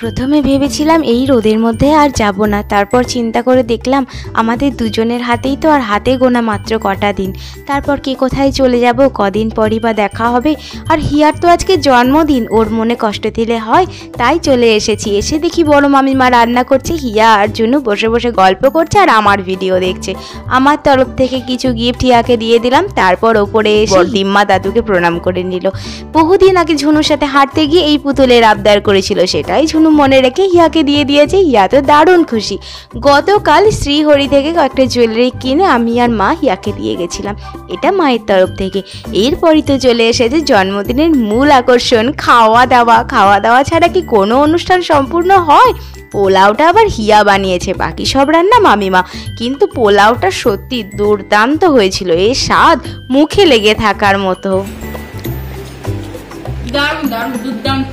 প্রথমে ভেবেছিলাম এই রোদের মধ্যে আর যাব না, তারপর চিন্তা করে দেখলাম আমাদের দুজনের হাতেই তো আর হাতে গোনা মাত্র কটা দিন, তারপর কে কোথায় চলে যাব, কদিন পরই বা দেখা হবে। আর হিয়ার তো আজকে জন্মদিন, ওর মনে কষ্ট দিলে হয়, তাই চলে এসেছি। এসে দেখি বড় মামিমা রান্না করছে, হিয়া আর জুনু বসে বসে গল্প করছে আর আমার ভিডিও দেখছে। আমার তরফ থেকে কিছু গিফট হিয়াকে দিয়ে দিলাম, তারপর ওপরে এসে দিম্মা দাদুকে প্রণাম করে নিল। বহুদিন আগে ঝুনুর সাথে হাঁটতে গিয়ে এই পুতুলের আবদার করেছিল, সেটাই ঝুনু মনে রেখে হিয়াকে দিয়ে দিয়েছে। হিয়া তো দারুণ খুশি। গতকাল শ্রীহরি থেকে কয়েকটা জুয়েলারি কিনে আমি আর মা হিয়াকে দিয়ে গেছিলাম, এটা মায়ের তরফ থেকে। এরপরই তো চলে এসেছে জন্মদিনের মূল আকর্ষণ, খাওয়া দাওয়া। খাওয়া দাওয়া ছাড়া কি কোনো অনুষ্ঠান সম্পূর্ণ হয়? পোলাওটা আবার হিয়া বানিয়েছে, বাকি সব রান্না মামিমা, কিন্তু পোলাওটা সত্যি দুর্দান্ত হয়েছিল। এর স্বাদ মুখে লেগে থাকার মতো। দারুণ দারুণ দুর্দান্ত।